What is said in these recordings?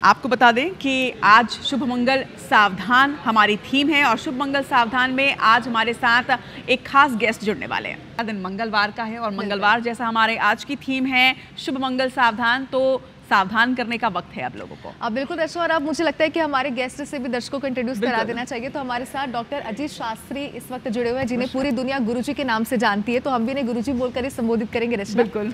आपको बता दें कि आज शुभ मंगल सावधान हमारी थीम है और शुभ मंगल सावधान में आज हमारे साथ एक खास गेस्ट जुड़ने वाले हैं। दिन मंगलवार का है और मंगलवार जैसा हमारे आज की थीम है शुभ मंगल सावधान, तो सावधान करने का वक्त है आप लोगों को। अब बिल्कुल दर्शकों, और अब मुझे लगता है कि हमारे गेस्ट से भी दर्शकों को इंट्रोड्यूस करा देना चाहिए। तो हमारे साथ डॉक्टर अजीत शास्त्री इस वक्त जुड़े हुए हैं, जिन्हें पूरी दुनिया गुरुजी के नाम से जानती है, तो हम भी इन्हें गुरुजी बोलकर ही संबोधित करेंगे। रचना, बिल्कुल।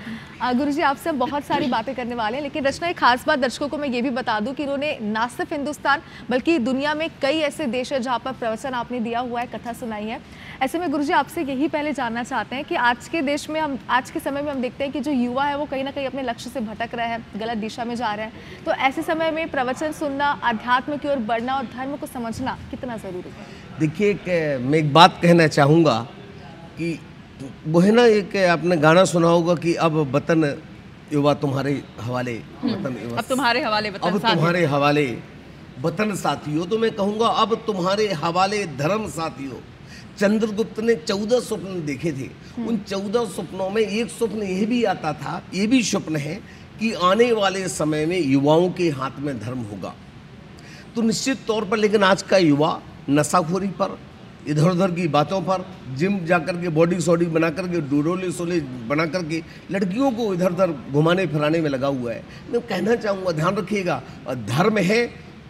गुरुजी आपसे बहुत सारी बातें करने वाले हैं, लेकिन रचना एक खास बात दर्शकों को मैं ये भी बता दूं कि इन्होंने न सिर्फ हिंदुस्तान बल्कि दुनिया में कई ऐसे देश है जहाँ पर प्रवचन आपने दिया हुआ है, कथा सुनाई है। ऐसे में गुरुजी आपसे यही पहले जानना चाहते हैं कि आज के देश में आज के समय में हम देखते हैं कि जो युवा है वो कहीं ना कहीं अपने लक्ष्य से भटक रहे हैं, गलत दिशा में जा रहे हैं। तो ऐसे समय में प्रवचन सुनना, अध्यात्म की ओर बढ़ना और धर्म को समझना कितना जरूरी है? देखिए, मैं एक बात कहना चाहूँगा कि वो है ना, एक आपने गाना सुना होगा कि अब वतन युवा तुम्हारे हवाले, वतन युवा अब तुम्हारे हवाले वतन, अब तुम्हारे हवाले वतन साथियों। तो मैं कहूँगा अब तुम्हारे हवाले धर्म साथियों। चंद्रगुप्त ने 14 स्वप्न देखे थे। उन 14 स्वप्नों में एक स्वप्न यह भी आता था, ये भी स्वप्न है कि आने वाले समय में युवाओं के हाथ में धर्म होगा। तो निश्चित तौर पर लेकिन आज का युवा नशाखोरी पर, इधर उधर की बातों पर, जिम जाकर के बॉडी सॉडी बना करके, डोडोले सोले बना करके लड़कियों को इधर उधर घुमाने फिराने में लगा हुआ है। मैं कहना चाहूँगा ध्यान रखिएगा, धर्म है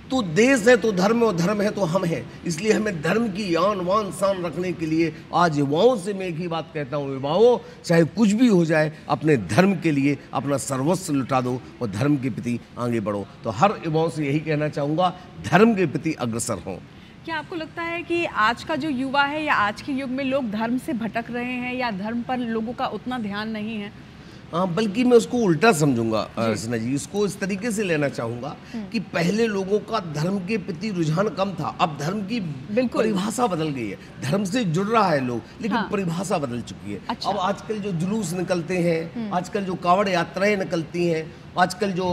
तो देश है, तो धर्म और धर्म है तो हम हैं। इसलिए हमें धर्म की आन वान शान रखने के लिए आज युवाओं से मैं एक ही बात कहता हूँ, युवाओं चाहे कुछ भी हो जाए अपने धर्म के लिए अपना सर्वस्व लुटा दो और धर्म के प्रति आगे बढ़ो। तो हर युवाओं से यही कहना चाहूँगा, धर्म के प्रति अग्रसर हों। क्या आपको लगता है कि आज का जो युवा है या आज के युग में लोग धर्म से भटक रहे हैं या धर्म पर लोगों का उतना ध्यान नहीं है? हाँ, बल्कि मैं उसको उल्टा समझूंगा रचना जी, इसको इस तरीके से लेना चाहूँगा कि पहले लोगों का धर्म के प्रति रुझान कम था, अब धर्म की परिभाषा बदल गई है। धर्म से जुड़ रहा है लोग, लेकिन परिभाषा बदल चुकी है। अच्छा। अब आजकल जो जुलूस निकलते हैं, आजकल जो कावड़ यात्राएं निकलती हैं, आजकल जो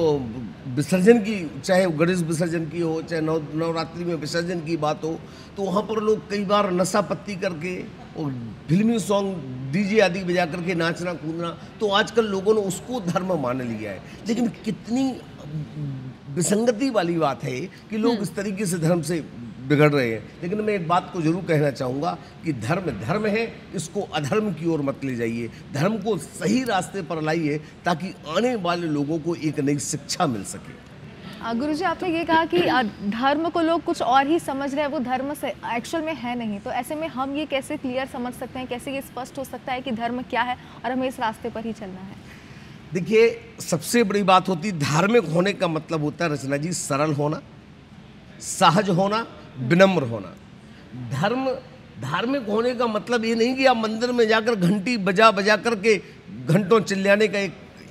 विसर्जन की, चाहे गणेश विसर्जन की हो, चाहे नवरात्रि में विसर्जन की बात हो, तो वहाँ पर लोग कई बार नशा पत्ती करके और फिल्मी सॉन्ग डीजे आदि बजा करके नाचना कूदना, तो आजकल लोगों ने उसको धर्म मान लिया है। लेकिन कितनी विसंगति वाली बात है कि लोग इस तरीके से धर्म से बिगड़ रहे हैं। लेकिन मैं एक बात को जरूर कहना चाहूँगा कि धर्म धर्म है, इसको अधर्म की ओर मत ले जाइए, धर्म को सही रास्ते पर लाइए ताकि आने वाले लोगों को एक नई शिक्षा मिल सके। गुरुजी, आपने ये कहा कि धर्म को लोग कुछ और ही समझ रहे हैं, वो धर्म से एक्चुअल में है नहीं। तो ऐसे में हम ये कैसे क्लियर समझ सकते हैं, कैसे ये स्पष्ट हो सकता है कि धर्म क्या है और हमें इस रास्ते पर ही चलना है? देखिए, सबसे बड़ी बात होती है धार्मिक होने का मतलब होता है रचना जी, सरल होना, सहज होना, विनम्र होना। धार्मिक होने का मतलब ये नहीं कि आप मंदिर में जाकर घंटी बजा बजा करके घंटों चिल्लाने का।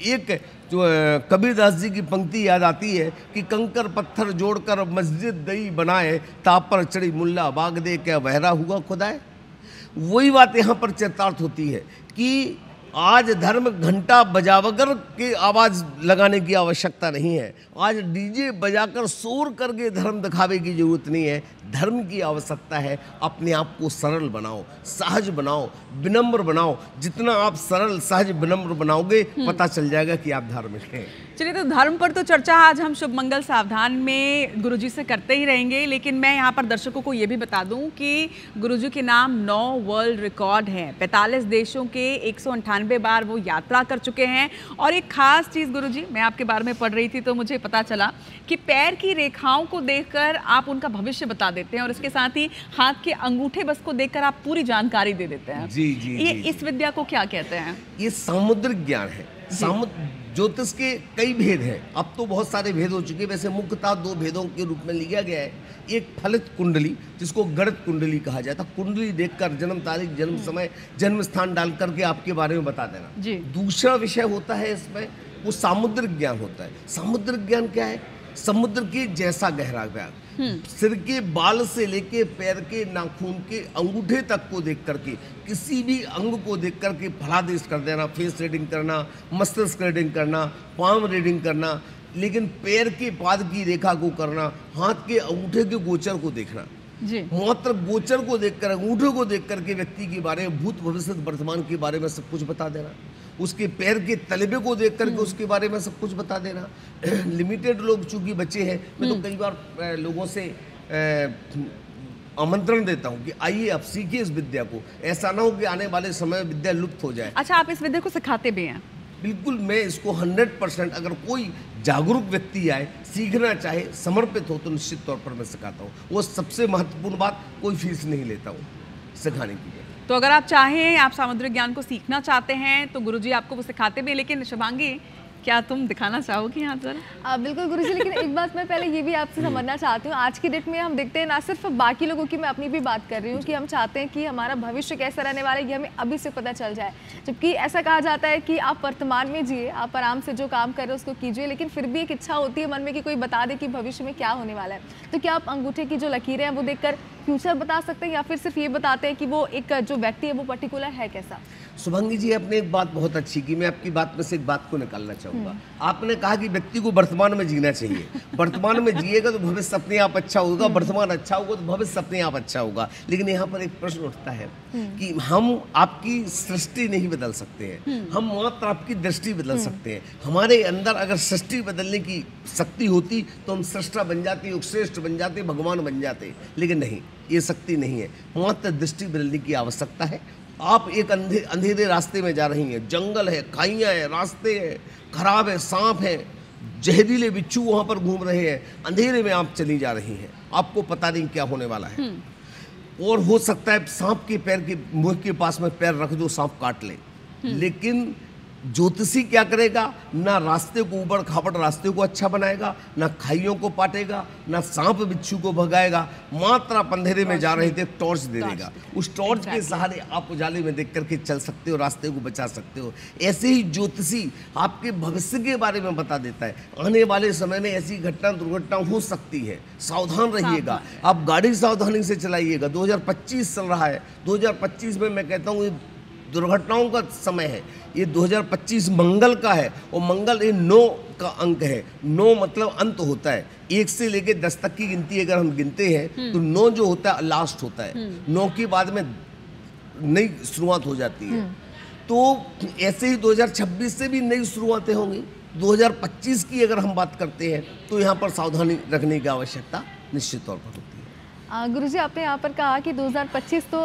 एक जो कबीरदास जी की पंक्ति याद आती है कि कंकर पत्थर जोड़कर मस्जिद दई बनाए, ताप पर चढ़ी मुल्ला बाग दे क्या बहरा हुआ खुदाए। वही बात यहाँ पर चरितार्थ होती है कि आज धर्म घंटा बजावकर के आवाज़ लगाने की आवश्यकता नहीं है, आज डीजे बजाकर शोर करके धर्म दिखावे की जरूरत नहीं है। धर्म की आवश्यकता है अपने आप को सरल बनाओ, सहज बनाओ, विनम्र बनाओ। जितना आप सरल सहज विनम्र बनाओगे पता चल जाएगा कि आप धार्मिक हैं। चलिए, तो धर्म पर तो चर्चा आज हम शुभ मंगल सावधान में गुरुजी से करते ही रहेंगे, लेकिन मैं यहाँ पर दर्शकों को ये भी बता दूं कि गुरुजी के नाम 9 वर्ल्ड रिकॉर्ड हैं, 45 देशों के 198 बार वो यात्रा कर चुके हैं। और एक खास चीज़ गुरुजी, मैं आपके बारे में पढ़ रही थी तो मुझे पता चला कि पैर की रेखाओं को देखकर आप उनका भविष्य बता देते हैं और इसके साथ ही हाथ के अंगूठे बस को देखकर आप पूरी जानकारी दे देते हैं। जी जी, ये जी, इस विद्या को क्या कहते हैं? ये सामुद्रिक ज्ञान है। ज्योतिष के कई भेद हैं, अब तो बहुत सारे भेद हो चुके हैं। वैसे मुख्यतः 2 भेदों के रूप में लिया गया है। एक फलित कुंडली, जिसको गणित कुंडली कहा जाता है, कुंडली देखकर जन्म तारीख, जन्म समय, जन्म स्थान डाल करके आपके बारे में बता देना जी। दूसरा विषय होता है इसमें, वो सामुद्रिक ज्ञान होता है। सामुद्रिक ज्ञान क्या है? समुद्र के जैसा गहरा ज्ञान, सिर के बाल से लेके पैर के नाखून के अंगूठे तक को देख करके, किसी भी अंग को देख करके फलादेश कर देना, फेस रीडिंग करना, मस्तिष्क रीडिंग करना, पाम रीडिंग करना, लेकिन पैर के पाद की रेखा को करना, हाथ के अंगूठे के गोचर को देखना जी। मात्र गोचर को देखकर, अंगूठे को देख करके व्यक्ति के बारे में, भूत भविष्य वर्तमान के बारे में सब कुछ बता देना। उसके पैर के तलबे को देख करके उसके बारे में सब कुछ बता देना। लिमिटेड लोग चूंकि बच्चे हैं, मैं तो कई बार लोगों से आमंत्रण देता हूं कि आइए आप सीखिए इस विद्या को, ऐसा ना हो कि आने वाले समय में विद्या लुप्त हो जाए। अच्छा, आप इस विद्या को सिखाते भी हैं? बिल्कुल, मैं इसको 100% अगर कोई जागरूक व्यक्ति आए, सीखना चाहे, समर्पित हो, तो निश्चित तौर पर मैं सिखाता हूँ। वो सबसे महत्वपूर्ण बात, कोई फीस नहीं लेता हूँ सिखाने की। तो अगर आप चाहें, आप सामुद्रिक ज्ञान को सीखना चाहते हैं तो गुरुजी आपको वो सिखाते भी हैं। लेकिन शुभांगी, क्या तुम दिखाना चाहोगी यहाँ जरा? बिल्कुल गुरुजी, लेकिन एक बात मैं पहले ये भी आपसे समझना चाहती हूँ। आज की डेट में हम देखते हैं, ना सिर्फ बाकी लोगों की, मैं अपनी भी बात कर रही हूँ, कि हम चाहते हैं कि हमारा भविष्य कैसा रहने वाला है ये हमें अभी से पता चल जाए। जबकि ऐसा कहा जाता है कि आप वर्तमान में जिए, आप आराम से जो काम कर रहे हो उसको कीजिए, लेकिन फिर भी एक इच्छा होती है मन में कि कोई बता दे कि भविष्य में क्या होने वाला है। तो क्या आप अंगूठे की जो लकीरें हैं वो देखकर फ्यूचर बता सकते हैं, या फिर सिर्फ ये बताते हैं कि वो एक जो व्यक्ति है वो पर्टिकुलर है कैसा? शुभांगी जी, आपने एक बात बहुत अच्छी की, मैं आपकी बात में से एक बात को निकालना चाहूँगा। आपने कहा कि व्यक्ति को वर्तमान में जीना चाहिए। वर्तमान में जिएगा तो भविष्य अपने आप अच्छा होगा, वर्तमान अच्छा होगा तो भविष्य अपने आप अच्छा होगा। लेकिन यहाँ पर एक प्रश्न उठता है कि हम आपकी सृष्टि नहीं बदल सकते हैं, हम मात्र आपकी दृष्टि बदल सकते हैं। हमारे अंदर अगर सृष्टि बदलने की शक्ति होती तो हम सृष्टा बन जाते, युगश्रेष्ठ बन जाते, भगवान बन जाते। लेकिन नहीं, ये शक्ति नहीं है, मात्र दृष्टि बदलने की आवश्यकता है। आप एक अंधेरे रास्ते में जा रही हैं, जंगल है, खाइयाँ हैं, रास्ते हैं, खराब है, सांप है, जहरीले बिच्छू वहाँ पर घूम रहे हैं, अंधेरे में आप चली जा रही हैं, आपको पता नहीं क्या होने वाला है। और हो सकता है सांप के पैर के मुंह के पास में पैर रख दो, सांप काट ले। लेकिन ज्योतिषी क्या करेगा? ना रास्ते को ऊबड़ खाबड़ रास्ते को अच्छा बनाएगा, ना खाइयों को पाटेगा, ना सांप बिच्छू को भगाएगा। मात्र आप अंधेरे में जा रहे थे, टॉर्च दे देगा। उस टॉर्च के सहारे आप उजाले में देख करके चल सकते हो, रास्ते को बचा सकते हो। ऐसे ही ज्योतिषी आपके भविष्य के बारे में बता देता है। आने वाले समय में ऐसी घटना दुर्घटना हो सकती है, सावधान रहिएगा। आप गाड़ी सावधानी से चलाइएगा। 2025 चल रहा है, 2025 में मैं कहता हूँ दुर्घटनाओं का समय है। ये 2025 मंगल का है, और मंगल ये 9 का अंक है। 9 मतलब अंत होता है। 1 से लेके 10 तक की गिनती अगर हम गिनते हैं तो 9 जो होता है लास्ट होता है। 9 के बाद में नई शुरुआत हो जाती है। तो ऐसे ही 2026 से भी नई शुरुआतें होंगी। 2025 की अगर हम बात करते हैं तो यहाँ पर सावधानी रखने की आवश्यकता निश्चित तौर पर होती है। गुरुजी, आपने यहाँ पर कहा कि 2025 तो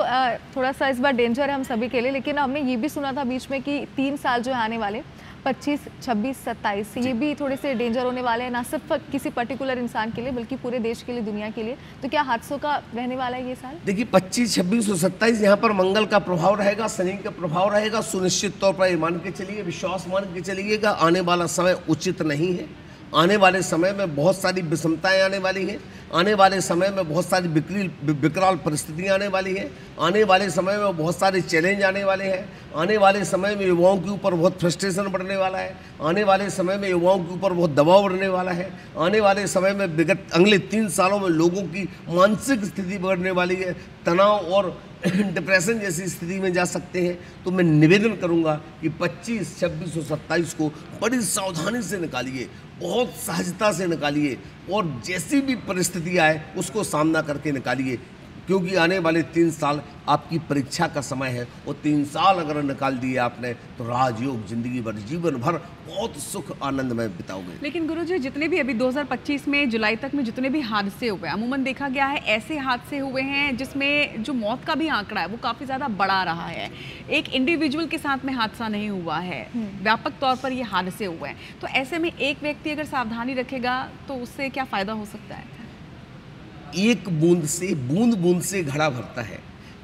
थोड़ा सा इस बार डेंजर है हम सभी के लिए, लेकिन हमने ये भी सुना था बीच में कि 3 साल जो है आने वाले 25, 26, 27 ये भी थोड़े से डेंजर होने वाले हैं, ना सिर्फ किसी पर्टिकुलर इंसान के लिए बल्कि पूरे देश के लिए, दुनिया के लिए। तो क्या हादसों का रहने वाला है ये साल? देखिए, 25, 26 और 27 यहाँ पर मंगल का प्रभाव रहेगा, शनि का प्रभाव रहेगा। सुनिश्चित तौर पर मान के चलिए, विश्वास मान के चलिएगा, आने वाला समय उचित नहीं है। आने वाले समय में बहुत सारी विषमताएं आने वाली हैं। आने वाले समय में बहुत सारी विकराल परिस्थितियां आने वाली हैं। आने वाले समय में बहुत सारे चैलेंज आने वाले हैं। आने वाले समय में युवाओं के ऊपर बहुत फ्रस्ट्रेशन बढ़ने वाला है। आने वाले समय में युवाओं के ऊपर बहुत दबाव बढ़ने वाला है। आने वाले समय में विगत अगले 3 सालों में लोगों की मानसिक स्थिति बढ़ने वाली है, तनाव और डिप्रेशन जैसी स्थिति में जा सकते हैं। तो मैं निवेदन करूंगा कि 25, 26 और 27 को बड़ी सावधानी से निकालिए, बहुत सहजता से निकालिए, और जैसी भी परिस्थिति आए उसको सामना करके निकालिए, क्योंकि आने वाले 3 साल आपकी परीक्षा का समय है। और 3 साल अगर निकाल दिए आपने तो राजयोग जिंदगी भर, जीवन भर बहुत सुख आनंद में बिताओगे। लेकिन गुरुजी, जितने भी अभी 2025 में जुलाई तक में जितने भी हादसे हुए, अमूमन देखा गया है ऐसे हादसे हुए हैं जिसमें जो मौत का भी आंकड़ा है वो काफ़ी ज़्यादा बढ़ा रहा है। एक इंडिविजुअल के साथ में हादसा नहीं हुआ है, व्यापक तौर पर ये हादसे हुए हैं। तो ऐसे में एक व्यक्ति अगर सावधानी रखेगा तो उससे क्या फ़ायदा हो सकता है? एक बूंद से बूंद से घड़ा भरता है।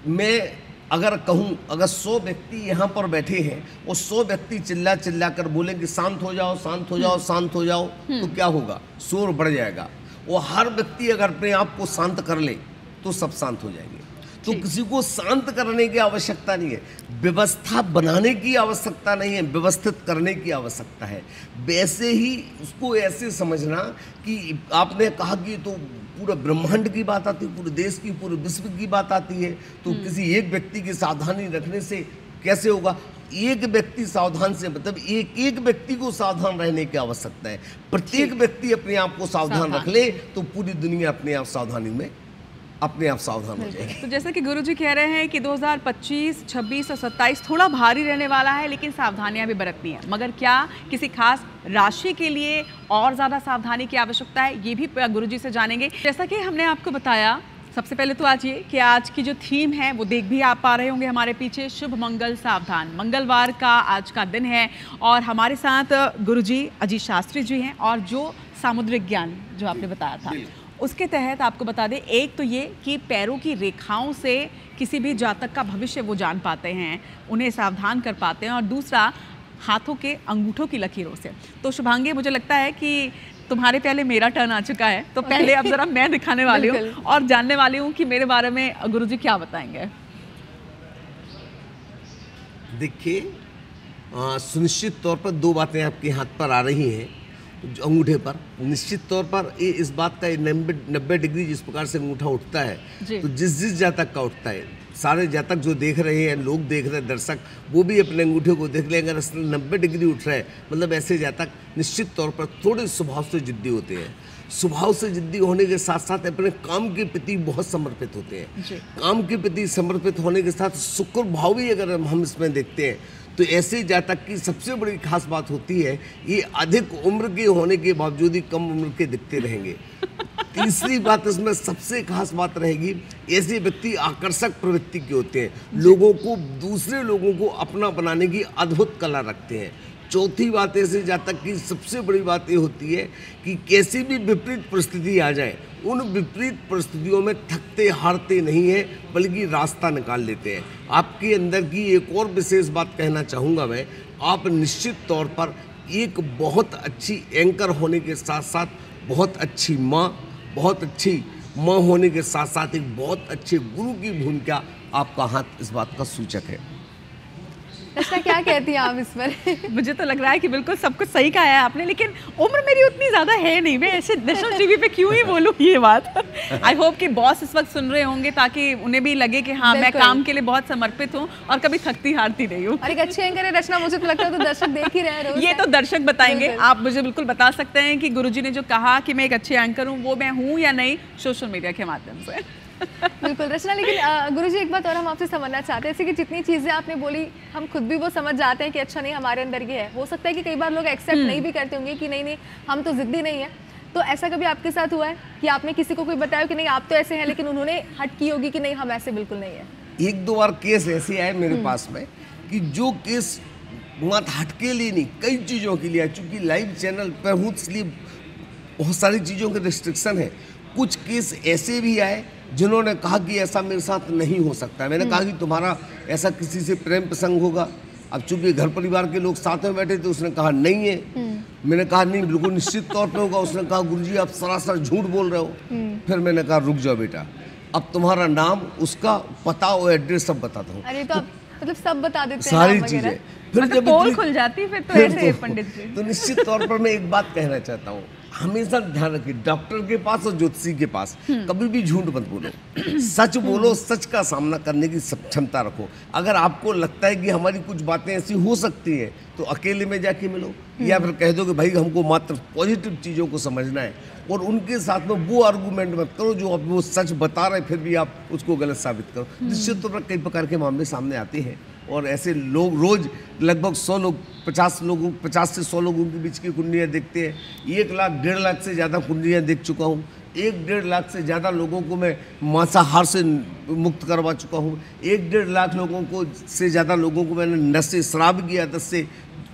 मैं अगर कहूँ, अगर 100 व्यक्ति यहाँ पर बैठे हैं और 100 व्यक्ति चिल्ला चिल्ला कर बोले कि शांत हो जाओ, शांत हो जाओ, शांत हो जाओ, तो क्या होगा? शोर बढ़ जाएगा। और हर व्यक्ति अगर अपने आप को शांत कर ले तो सब शांत हो जाएंगे। तो किसी को शांत करने की आवश्यकता नहीं है, व्यवस्था बनाने की आवश्यकता नहीं है, व्यवस्थित करने की आवश्यकता है। वैसे ही उसको ऐसे समझना कि आपने कहा कि तो पूरे ब्रह्मांड की बात आती है, पूरे देश की, पूरे विश्व की बात आती है, तो किसी एक व्यक्ति की सावधानी रखने से कैसे होगा? एक व्यक्ति सावधान से मतलब एक व्यक्ति को सावधान रहने की आवश्यकता है। प्रत्येक व्यक्ति अपने आप को सावधान रख ले तो पूरी दुनिया अपने आप सावधानी में अपने आप सावधान हो जाएंगे। तो जैसा कि गुरुजी कह रहे हैं कि 2025, 26 और 27 थोड़ा भारी रहने वाला है, लेकिन सावधानियां भी बरतनी है। मगर क्या किसी खास राशि के लिए और ज़्यादा सावधानी की आवश्यकता है, ये भी गुरुजी से जानेंगे। जैसा कि हमने आपको बताया, सबसे पहले तो आज ये कि आज की जो थीम है वो देख भी आप पा रहे होंगे हमारे पीछे, शुभ मंगल सावधान। मंगलवार का आज का दिन है और हमारे साथ गुरुजी अजीत शास्त्री जी हैं, और जो सामुद्रिक ज्ञान जो आपने बताया था उसके तहत आपको बता दें, एक तो ये कि पैरों की रेखाओं से किसी भी जातक का भविष्य वो जान पाते हैं, उन्हें सावधान कर पाते हैं, और दूसरा हाथों के अंगूठों की लकीरों से। तो शुभांगी, मुझे लगता है कि तुम्हारे पहले मेरा टर्न आ चुका है, तो पहले अब जरा मैं दिखाने वाली हूँ और जानने वाली हूँ कि मेरे बारे में गुरुजी क्या बताएंगे। देखिए, सुनिश्चित तौर पर दो बातें आपके हाथ पर आ रही हैं, अंगूठे पर। निश्चित तौर पर ये इस बात का 90 डिग्री जिस प्रकार से अंगूठा उठता है, तो जिस जातक का उठता है, सारे जातक जो देख रहे हैं, लोग देख रहे हैं, दर्शक, वो भी अपने अंगूठे को देख लें। अगर 90 डिग्री उठ रहा है, मतलब ऐसे जातक निश्चित तौर पर थोड़े स्वभाव से जिद्दी होते हैं। स्वभाव से जिद्दी होने के साथ साथ अपने काम के प्रति बहुत समर्पित होते हैं। काम के प्रति समर्पित होने के साथ शुक्र भाव भी अगर हम इसमें देखते हैं, तो ऐसे जातक की सबसे बड़ी खास बात होती है, ये अधिक उम्र के होने के बावजूद ही कम उम्र के दिखते रहेंगे। तीसरी बात इसमें सबसे खास बात रहेगी, ऐसे व्यक्ति आकर्षक प्रवृत्ति के होते हैं, लोगों को, दूसरे लोगों को अपना बनाने की अद्भुत कला रखते हैं। चौथी बात ऐसे जातक की सबसे बड़ी बात ये होती है कि कैसी भी विपरीत परिस्थिति आ जाए, उन विपरीत परिस्थितियों में थकते हारते नहीं है, बल्कि रास्ता निकाल लेते हैं। आपके अंदर की एक और विशेष बात कहना चाहूँगा मैं, आप निश्चित तौर पर एक बहुत अच्छी एंकर होने के साथ साथ बहुत अच्छी माँ होने के साथ साथ एक बहुत अच्छे गुरु की भूमिका आपका हाथ इस बात का सूचक है। रचना, क्या कहती हैं आप इस पर? मुझे तो लग रहा है कि बिल्कुल सब कुछ सही कहा है आपने, लेकिन उम्र मेरी उतनी ज़्यादा है नहीं, मैं ऐसे नेशनल टीवी पे क्यों ही बोलूँ ये बात। आई होप कि बॉस इस वक्त सुन रहे होंगे, ताकि उन्हें भी लगे कि हाँ, मैं काम के लिए बहुत समर्पित हूँ और कभी थकती हारती नहीं हूँ। और एक अच्छी एंकर है रचना, मुझे तो लगता है तो दर्शक देख ही रहे हैं। ये तो दर्शक बताएंगे। आप मुझे बिल्कुल बता सकते हैं कि गुरुजी ने जो कहा कि मैं एक अच्छी एंकर हूँ, वो मैं हूँ या नहीं, सोशल मीडिया के माध्यम से। बिल्कुल रचना, लेकिन गुरुजी एक बात और हम आपसे समझना चाहते हैं, जैसे कि जितनी चीज़ें आपने बोली हम खुद भी वो समझ जाते हैं कि अच्छा नहीं, हमारे अंदर ये है। हो सकता है कि कई बार लोग एक्सेप्ट नहीं भी करते होंगे कि नहीं हम तो जिद्दी नहीं है। तो ऐसा कभी आपके साथ हुआ है कि आपने किसी को कोई बताया कि नहीं आप तो ऐसे हैं, लेकिन उन्होंने हट की होगी कि नहीं हम ऐसे बिल्कुल नहीं है? एक दो बार केस ऐसे आए मेरे पास में कि जो केस मत हटके लिए नहीं, कई चीज़ों के लिए, चूँकि लाइव चैनल पर हूँ इसलिए बहुत सारी चीज़ों के रिस्ट्रिक्शन है। कुछ केस ऐसे भी आए जिन्होंने कहा कि ऐसा मेरे साथ नहीं हो सकता। मैंने कहा कि तुम्हारा ऐसा किसी से प्रेम प्रसंग होगा। अब चूंकि घर परिवार के लोग साथ में बैठे थे, उसने कहा नहीं है। मैंने कहा नहीं, बिल्कुल निश्चित तौर पे होगा। उसने कहा गुरुजी आप सरासर झूठ बोल रहे हो। फिर मैंने कहा रुक जाओ बेटा, अब तुम्हारा नाम, उसका पता और एड्रेस सब बताता हूँ। अरे तो मतलब सब बता देते हैं सारी चीजें। फिर जब पोल खुल जाती फिर तो ऐसे पंडित जी। तो निश्चित तौर पर मैं एक बात कहना चाहता हूँ, हमेशा ध्यान रखिए, डॉक्टर के पास और ज्योतिषी के पास कभी भी झूठ मत बोलो, सच बोलो, सच का सामना करने की क्षमता रखो। अगर आपको लगता है कि हमारी कुछ बातें ऐसी हो सकती हैं, तो अकेले में जाके मिलो, या फिर कह दो कि भाई हमको मात्र पॉजिटिव चीज़ों को समझना है, और उनके साथ में वो आर्गूमेंट मत करो जो अब वो सच बता रहे फिर भी आप उसको गलत साबित करो। निश्चित तौर पर कई प्रकार के मामले सामने आते हैं, और ऐसे लोग रोज लगभग 100 लोग 50 से 100 लोगों के बीच की कुंडलियाँ देखते हैं। 1 लाख 1.5 लाख से ज़्यादा कुंडलियाँ देख चुका हूँ। 1-1.5 लाख से ज़्यादा लोगों को मैं मांसाहार से मुक्त करवा चुका हूँ। 1-1.5 लाख लोगों को से ज़्यादा लोगों को मैंने नशे, शराब की आदत से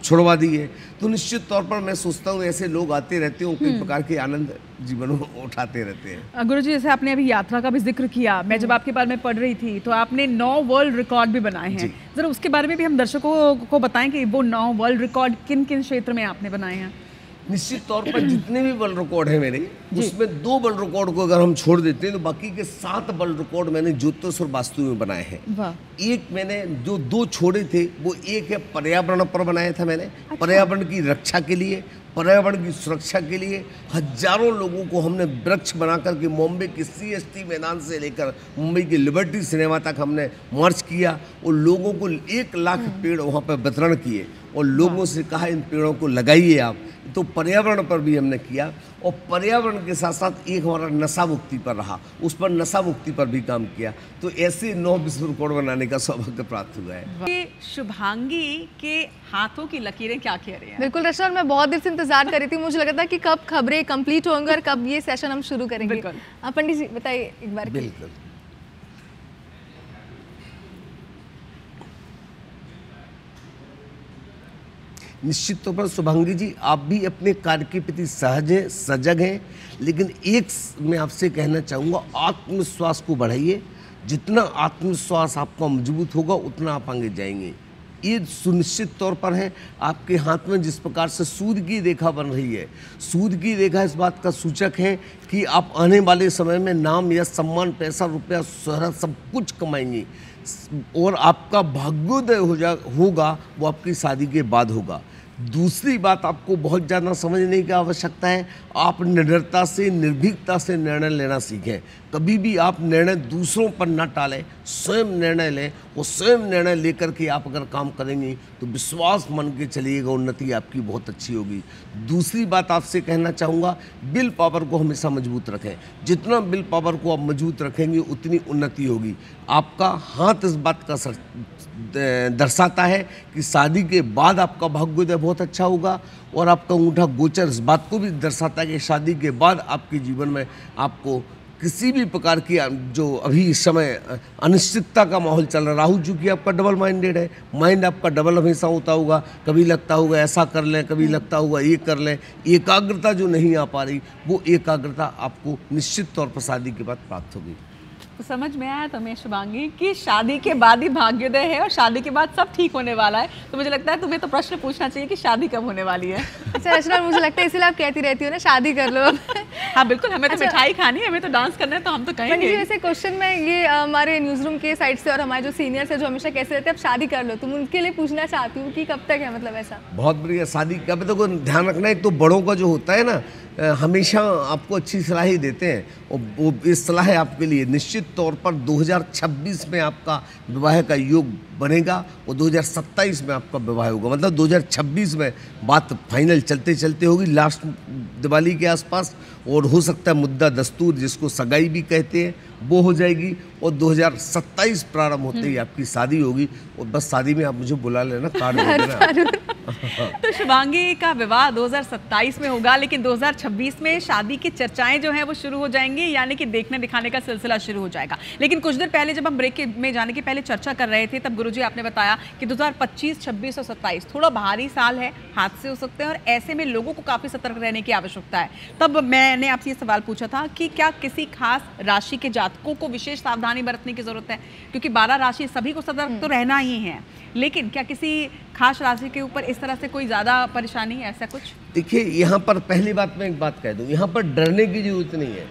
छुड़वा दी है। तो निश्चित तौर पर मैं सोचता हूँ ऐसे लोग आते रहते हैं, कई प्रकार के आनंद जीवन में उठाते रहते हैं। गुरुजी, जैसे आपने अभी यात्रा का भी जिक्र किया, मैं जब आपके बारे में पढ़ रही थी तो आपने 9 वर्ल्ड रिकॉर्ड भी बनाए हैं। जरा उसके बारे में भी हम दर्शकों को बताएं कि वो 9 वर्ल्ड रिकॉर्ड किन किन क्षेत्र में आपने बनाए हैं। निश्चित तौर पर जितने भी वर्ल्ड रिकॉर्ड है मेरे, उसमें 2 वर्ल्ड रिकॉर्ड को अगर हम छोड़ देते हैं तो बाकी के 7 वर्ल्ड रिकॉर्ड मैंने ज्योतिष और वास्तु में बनाए हैं। एक मैंने जो 2 छोड़े थे, वो एक है पर्यावरण पर बनाया था मैंने। अच्छा। पर्यावरण की रक्षा के लिए, पर्यावरण की सुरक्षा के लिए हजारों लोगों को हमने वृक्ष बना करके मुंबई के CST मैदान से लेकर मुंबई के लिबर्टी सिनेमा तक हमने मार्च किया, और लोगों को 1 लाख पेड़ वहाँ पर वितरण किए, और लोगों से कहा इन पेड़ों को लगाइए आप। तो पर्यावरण पर भी हमने किया, और पर्यावरण के साथ साथ एक हमारा नशा मुक्ति पर रहा, उस पर नशा मुक्ति पर भी काम किया। तो ऐसे 9 विश्व रिकॉर्ड बनाने का सौभाग्य प्राप्त हुआ है। ये शुभांगी के हाथों की लकीरें क्या कह रही हैं? बिल्कुल रचना, मैं बहुत देर से इंतजार कर रही थी, मुझे लगा था कि कब खबरें कंप्लीट होंगी और कब ये सेशन हम शुरू करेंगे। बिल्कुल। पंडित जी बताइए एक बार। बिल्कुल। निश्चित तौर पर शुभांगी जी, आप भी अपने कार्य के प्रति सहज हैं, सजग हैं, लेकिन एक मैं आपसे कहना चाहूँगा, आत्मविश्वास को बढ़ाइए। जितना आत्मविश्वास आपका मजबूत होगा उतना आप आगे जाएंगे। ये सुनिश्चित तौर पर है। आपके हाथ में जिस प्रकार से सूर्य की रेखा बन रही है, सूर्य की रेखा इस बात का सूचक है कि आप आने वाले समय में नाम या सम्मान, पैसा, रुपया, शोहरत सब कुछ कमाएंगे। और आपका भाग्योदय होगा वो आपकी शादी के बाद होगा। दूसरी बात, आपको बहुत ज़्यादा समझने की आवश्यकता है। आप निडरता से, निर्भीकता से निर्णय लेना सीखें। कभी भी आप निर्णय दूसरों पर न टालें, स्वयं निर्णय लें। और स्वयं निर्णय लेकर के आप अगर काम करेंगे तो विश्वास मान के चलिएगा, उन्नति आपकी बहुत अच्छी होगी। दूसरी बात आपसे कहना चाहूँगा, विल पावर को हमेशा मजबूत रखें। जितना विल पावर को आप मजबूत रखेंगे उतनी उन्नति होगी। आपका हाथ इस बात का दर्शाता है कि शादी के बाद आपका भाग्योदय बहुत अच्छा होगा। और आपका अंगूठा गोचर इस बात को भी दर्शाता है कि शादी के बाद आपके जीवन में आपको किसी भी प्रकार की जो अभी इस समय अनिश्चितता का माहौल चल रहा है, राहु चूँकि आपका डबल माइंडेड है, माइंड आपका डबल हमेशा होता होगा। कभी लगता होगा ऐसा कर लें, कभी लगता होगा ये कर लें। एकाग्रता जो नहीं आ पा रही, वो एकाग्रता आपको निश्चित तौर पर शादी के बाद प्राप्त होगी। तो समझ में आया तुम्हें शुभांगी कि शादी के बाद ही भाग्योदय है और शादी के बाद सब ठीक होने वाला है। तो मुझे लगता है तुम्हें तो प्रश्न पूछना चाहिए कि शादी कब होने वाली है। अच्छा रचना, मुझे लगता है इसीलिए आप कहती रहती हो ना शादी कर लो। हाँ बिल्कुल, हमें तो मिठाई खानी है, हमें तो डांस करना है, तो हम तो कहेंगे। वैसे क्वेश्चन में ये हमारे न्यूज रूम के साइड से और हमारे जो सीनियर्स है जो हमेशा कहते रहते हैं अब शादी कर लो, तो उनके लिए पूछना चाहती हूँ कि कब तक है, मतलब ऐसा। बहुत बढ़िया। शादी का तो ध्यान रखना है, एक तो बड़ों का जो होता है ना, हमेशा आपको अच्छी सलाह ही देते हैं। और वो इस सलाह है आपके लिए। निश्चित तौर पर 2026 में आपका विवाह का योग बनेगा और 2027 में आपका विवाह होगा। मतलब 2026 में बात फाइनल चलते चलते होगी, लास्ट दिवाली के आसपास। और हो सकता है मुद्दा दस्तूर, जिसको सगाई भी कहते हैं, वो हो जाएगी। और 2027 प्रारंभ होते ही आपकी शादी होगी। और बस शादी में आप मुझे बुला लेना, कार्ड दे देना। तो शुभांगी का विवाह 2027 में होगा, लेकिन 2026 में शादी की चर्चाएं जो हैं वो शुरू हो जाएंगी, यानी कि देखने दिखाने का सिलसिला शुरू हो जाएगा। लेकिन कुछ देर पहले जब हम ब्रेक में जाने के पहले चर्चा कर रहे थे, तब गुरुजी आपने बताया कि 2025, 26 और 27 थोड़ा भारी साल है, हादसे हो सकते हैं और ऐसे में लोगों को काफ़ी सतर्क रहने की आवश्यकता है। तब मैंने आपसे ये सवाल पूछा था कि क्या किसी खास राशि के जातकों को विशेष सावधानी बरतने की जरूरत है, क्योंकि 12 राशि सभी को सतर्क तो रहना ही है, लेकिन क्या किसी खास राशि के ऊपर इस तरह से कोई ज़्यादा परेशानी है, ऐसा कुछ? देखिए, यहाँ पर पहली बात मैं एक बात कह दूँ, यहाँ पर डरने की जरूरत नहीं है,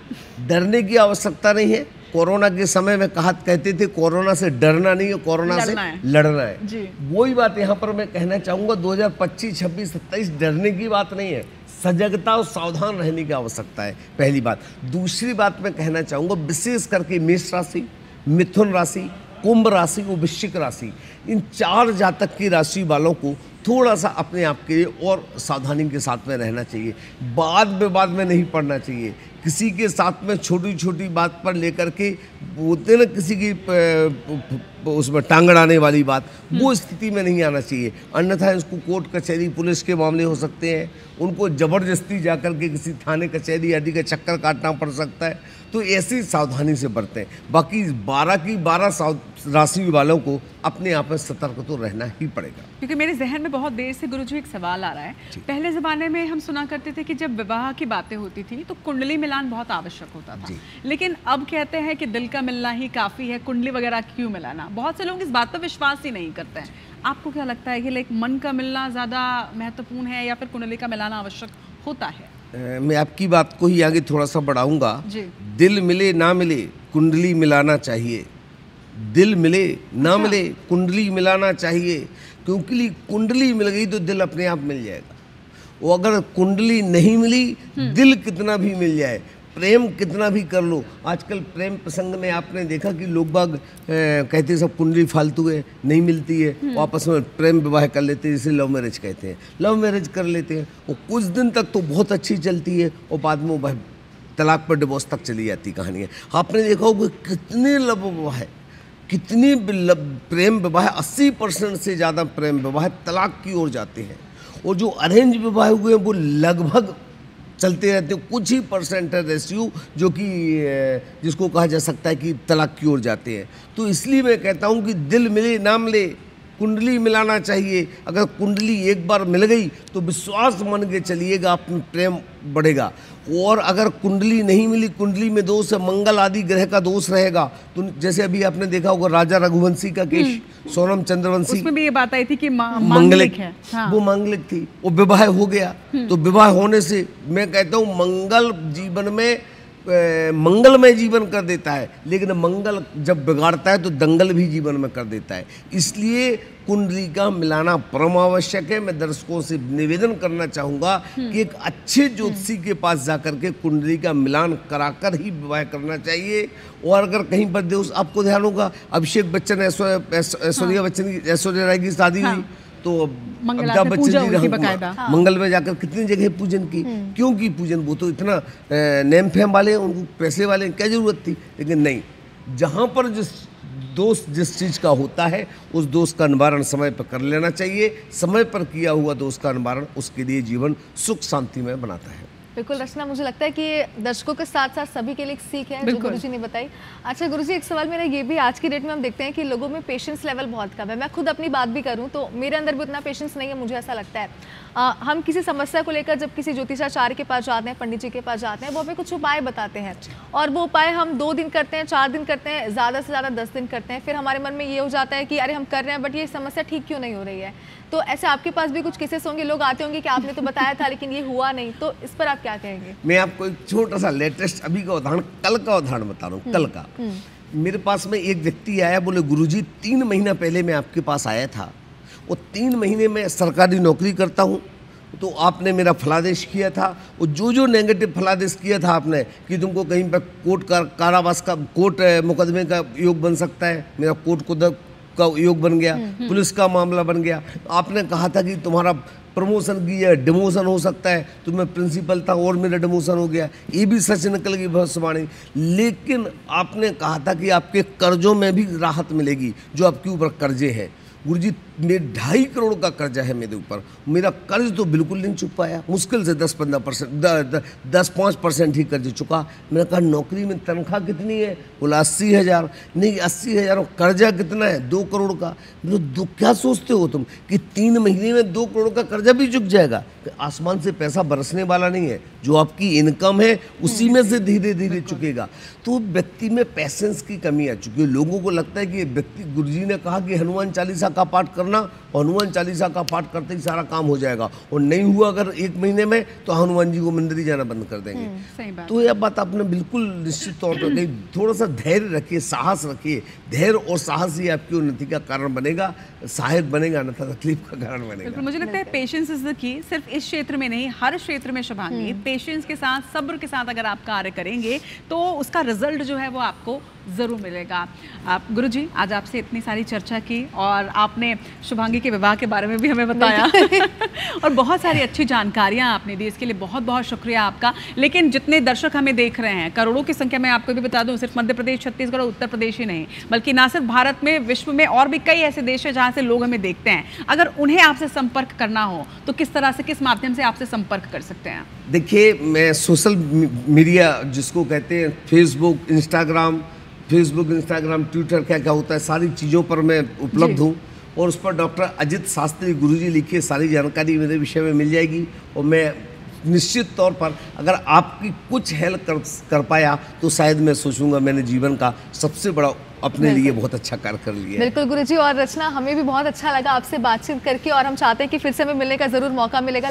डरने की आवश्यकता नहीं है। कोरोना के समय में कहते थे कोरोना से डरना नहीं है, कोरोना से लड़ना है जी। वही बात यहाँ पर मैं कहना चाहूँगा, 2025, 26, 27 डरने की बात नहीं है, सजगता और सावधान रहने की आवश्यकता है, पहली बात। दूसरी बात मैं कहना चाहूँगा, विशेष करके मेष राशि, मिथुन राशि, कुंभ राशि और वृश्चिक राशि, इन 4 जातक की राशि वालों को थोड़ा सा अपने आप के लिए और सावधानी के साथ में रहना चाहिए। वाद विवाद में नहीं पड़ना चाहिए। किसी के साथ में छोटी छोटी बात पर लेकर के बोलते ना, किसी की उसमें टांग अड़ाने वाली बात, वो स्थिति में नहीं आना चाहिए। अन्यथा इसको कोर्ट कचहरी पुलिस के मामले हो सकते हैं, उनको ज़बरदस्ती जाकर के किसी थाने कचहरी आदि का चक्कर काटना पड़ सकता है। तो ऐसी सावधानी से बरतें। बाकी 12 की 12 राशि वालों को अपने आप में सतर्क तो रहना ही पड़ेगा। क्योंकि मेरे जहन में बहुत देर से गुरुजी एक सवाल आ रहा है। पहले ज़माने में हम सुना करते थे कि जब विवाह की बातें होती थी तो कुंडली मिलान बहुत आवश्यक होता था, लेकिन अब कहते हैं कि दिल का मिलना ही काफ़ी है, कुंडली वगैरह क्यों मिलाना। बहुत से लोग इस बात पर विश्वास ही नहीं करते हैं। आपको क्या लगता है कि लाइक मन का मिलना ज़्यादा महत्वपूर्ण है या फिर कुंडली का मिलाना आवश्यक होता है? मैं आपकी बात को ही आगे थोड़ा सा बढ़ाऊंगा। दिल मिले ना मिले, कुंडली मिलाना चाहिए। दिल मिले ना मिले, कुंडली मिलाना चाहिए, क्योंकि कुंडली मिल गई तो दिल अपने आप मिल जाएगा। वो अगर कुंडली नहीं मिली, दिल कितना भी मिल जाए, प्रेम कितना भी कर लो, आजकल प्रेम प्रसंग में आपने देखा कि लोग बाग कहते हैं सब कुंडली फालतू है, नहीं मिलती है, वो आपस में प्रेम विवाह कर लेते हैं, इसे लव मैरिज कहते हैं। लव मैरिज कर लेते हैं, वो कुछ दिन तक तो बहुत अच्छी चलती है और बाद में वो तलाक पर डिवोर्स तक चली जाती कहानी है। आपने देखा होगा कितने लव विवाह है, कितनी प्रेम विवाह, 80% से ज़्यादा प्रेम विवाह तलाक की ओर जाते हैं, और जो अरेंज विवाह हुए हैं वो लगभग चलते रहते हैं। कुछ ही परसेंट है रेशियो जो कि जिसको कहा जा सकता है कि तलाक की ओर जाते हैं। तो इसलिए मैं कहता हूँ कि दिल मिले ना मिले, कुंडली मिलाना चाहिए। अगर कुंडली एक बार मिल गई तो विश्वास मान के चलिएगा, आप में प्रेम बढ़ेगा। और अगर कुंडली नहीं मिली, कुंडली में दोष है, मंगल आदि ग्रह का दोष रहेगा, तो जैसे अभी आपने देखा होगा राजा रघुवंशी का केस, सोनम चंद्रवंशी, उसमें भी ये बात आई थी कि मांगलिक है। हाँ। वो मांगलिक थी, वो विवाह हो गया। तो विवाह होने से मैं कहता हूँ मंगल जीवन में मंगलमय जीवन कर देता है, लेकिन मंगल जब बिगाड़ता है तो दंगल भी जीवन में कर देता है। इसलिए कुंडली का मिलाना परम आवश्यक है। मैं दर्शकों से निवेदन करना चाहूँगा कि एक अच्छे ज्योतिषी के पास जाकर के कुंडली का मिलान कराकर ही विवाह करना चाहिए। और अगर कहीं पर दोस्त, आपको ध्यान होगा अभिषेक बच्चन ऐश्वर्या बच्चन की, ऐश्वर्या राय की शादी हुई तो अमिताभ बच्चन जी मंगल में जाकर कितनी जगह पूजन की, क्यों की पूजन? वो तो इतना नेम फेम वाले हैं, उनको पैसे वाले हैं, क्या जरूरत थी? लेकिन नहीं, जहाँ पर जिस चीज़ का होता है उस दोष का निवारण समय पर कर लेना चाहिए। समय पर किया हुआ दोष का निवारण उसके लिए जीवन सुख शांति में बनाता है। बिल्कुल रचना, मुझे लगता है कि ये दर्शकों के साथ साथ सभी के लिए एक सीख है जो गुरुजी ने बताई। अच्छा गुरुजी, एक सवाल मेरा ये भी, आज की डेट में हम देखते हैं कि लोगों में पेशेंस लेवल बहुत कम है। मैं खुद अपनी बात भी करूं तो मेरे अंदर भी उतना पेशेंस नहीं है, मुझे ऐसा लगता है। हम किसी समस्या को लेकर जब किसी ज्योतिषाचार्य के पास जाते हैं, पंडित जी के पास जाते हैं, वो हमें कुछ उपाय बताते हैं और वो उपाय हम 2 दिन करते हैं, 4 दिन करते हैं, ज़्यादा से ज़्यादा 10 दिन करते हैं। फिर हमारे मन में ये हो जाता है कि अरे हम कर रहे हैं बट ये समस्या ठीक क्यों नहीं हो रही है। तो ऐसे आपके पास भी कुछ केसेस होंगे, लोग आते होंगे कि आपने तो बताया था लेकिन ये हुआ नहीं, तो इस पर आप क्या कहेंगे? मैं आपको एक छोटा सा लेटेस्ट अभी का उदाहरण, कल का उदाहरण बता रहा हूँ। कल का मेरे पास में एक व्यक्ति आया, बोले गुरुजी 3 महीना पहले मैं आपके पास आया था, वो 3 महीने में सरकारी नौकरी करता हूँ, तो आपने मेरा फलादेश किया था, वो जो नेगेटिव फलादेश किया था आपने कि तुमको कहीं पर कोर्ट का कारावास का कोर्ट मुकदमे का योग बन सकता है, मेरा कोर्ट का योग बन गया, पुलिस का मामला बन गया। आपने कहा था कि तुम्हारा प्रमोशन की या डिमोशन हो सकता है, तो मैं प्रिंसिपल था और मेरा डिमोशन हो गया, ये भी सच निकल गई भविष्यवाणी। लेकिन आपने कहा था कि आपके कर्जों में भी राहत मिलेगी, जो आपके ऊपर कर्जे हैं। गुरुजी मेरे 2.5 करोड़ का कर्जा है मेरे ऊपर, मेरा कर्ज तो बिल्कुल नहीं चुक पाया, मुश्किल से 10-15% ही कर्ज चुका। मैंने कहा नौकरी में तनख्वाह कितनी है? बोला 80,000। नहीं 80,000, कर्जा कितना है? 2 करोड़ का। मतलब क्या सोचते हो तुम कि 3 महीने में 2 करोड़ का कर्जा भी चुक जाएगा? आसमान से पैसा बरसने वाला नहीं है, जो आपकी इनकम है उसी में से धीरे धीरे चुकेगा। तो व्यक्ति में पैसेंस की कमी आ चुकी है। लोगों को लगता है कि व्यक्ति, गुरुजी ने कहा कि हनुमान चालीसा का पाठ करना, हनुमान चालीसा का पाठ करते ही सारा काम हो जाएगा, और नहीं हुआ अगर 1 महीने में तो हनुमान जी को मंदिर ही जाना बंद कर देंगे। सही बात। तो यह बात आपने बिल्कुल निश्चित तौर पर कही। थोड़ा सा धैर्य रखिए, साहस रखिए। धैर्य और साहस ही आपकी उन्नति का कारण बनेगा, सहायक बनेगा, अन्यथा तकलीफ का कारण बनेगा। मुझे लगता है पेशेंस इज द की। सिर्फ इस क्षेत्र में नहीं, हर क्षेत्र में शुभांगी, पेशेंस के साथ, सब्र के साथ अगर आप कार्य करेंगे तो उसका रिजल्ट जो है वो आपको ज़रूर मिलेगा। आप गुरुजी, आज आपसे इतनी सारी चर्चा की और आपने शुभांगी के विवाह के बारे में भी हमें बताया और बहुत सारी अच्छी जानकारियां आपने दी, इसके लिए बहुत बहुत शुक्रिया आपका। लेकिन जितने दर्शक हमें देख रहे हैं, करोड़ों की संख्या में, आपको भी बता दूं, सिर्फ मध्य प्रदेश, छत्तीसगढ़ और उत्तर प्रदेश ही नहीं, बल्कि ना सिर्फ भारत में, विश्व में और भी कई ऐसे देश हैं जहाँ से लोग हमें देखते हैं। अगर उन्हें आपसे संपर्क करना हो तो किस तरह से, किस माध्यम से आपसे संपर्क कर सकते हैं? देखिए, मैं सोशल मीडिया जिसको कहते हैं फेसबुक, इंस्टाग्राम, ट्विटर, क्या क्या होता है, सारी चीज़ों पर मैं उपलब्ध हूँ। और उस पर डॉक्टर अजित शास्त्री गुरुजी लिखिए, सारी जानकारी मेरे विषय में मिल जाएगी। और मैं निश्चित तौर पर अगर आपकी कुछ हेल्प कर पाया तो शायद मैं सोचूंगा मैंने जीवन का सबसे बड़ा अपने लिए बहुत अच्छा कार्य कर लिया। बिल्कुल गुरुजी। और रचना, हमें भी बहुत अच्छा लगा आपसे बातचीत करके और हम चाहते हैं कि फिर से हमें मिलने का ज़रूर मौका मिलेगा।